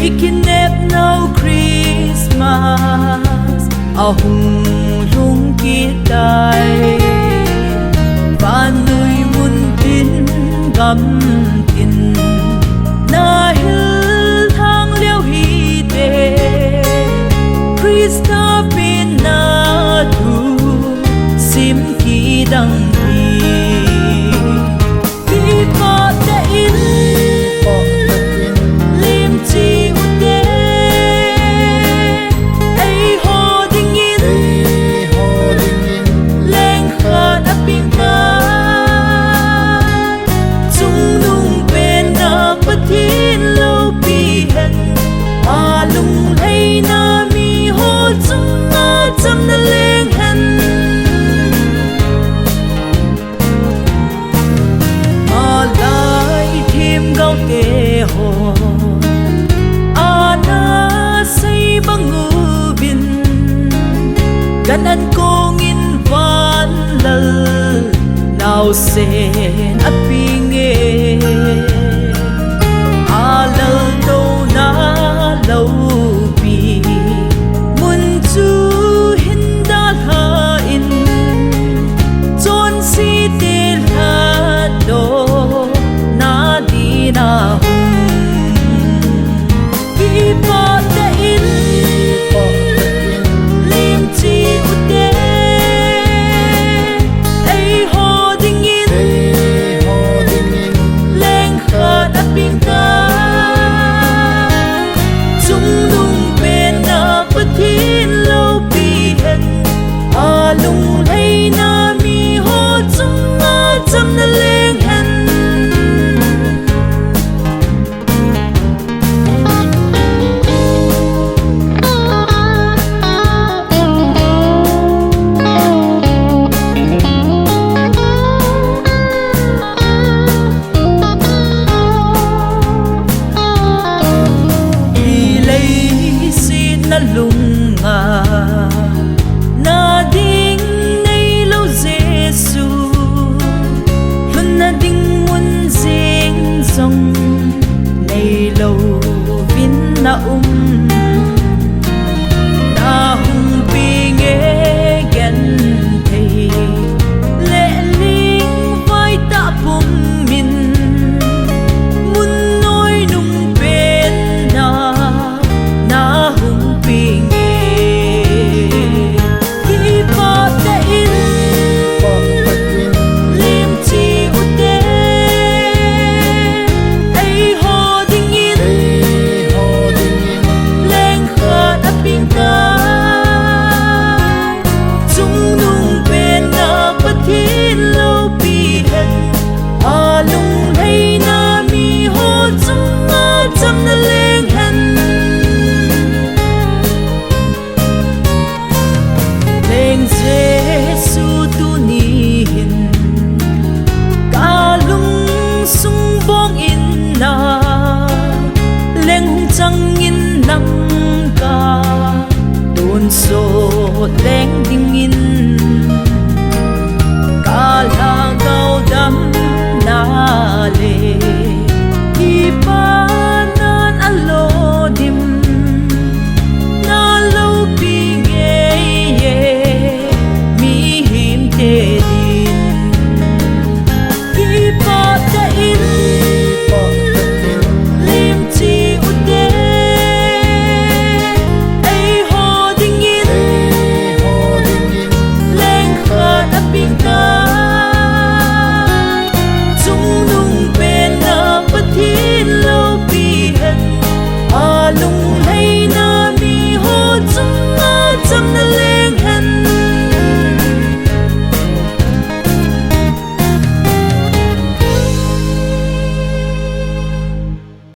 Ikinep no Christmas ahung lung kitay Panu'y muntin gam tin Nahil hang liao hite Krista pinatu sim kidang Ganan kong invan lal Now sen apinge Alal do na laupi Munju hindalhain Ton si tilhado na dinahum Ipadain lung lấy na mi ho chung nga chăm na leng hen I lấy xin na lung nga na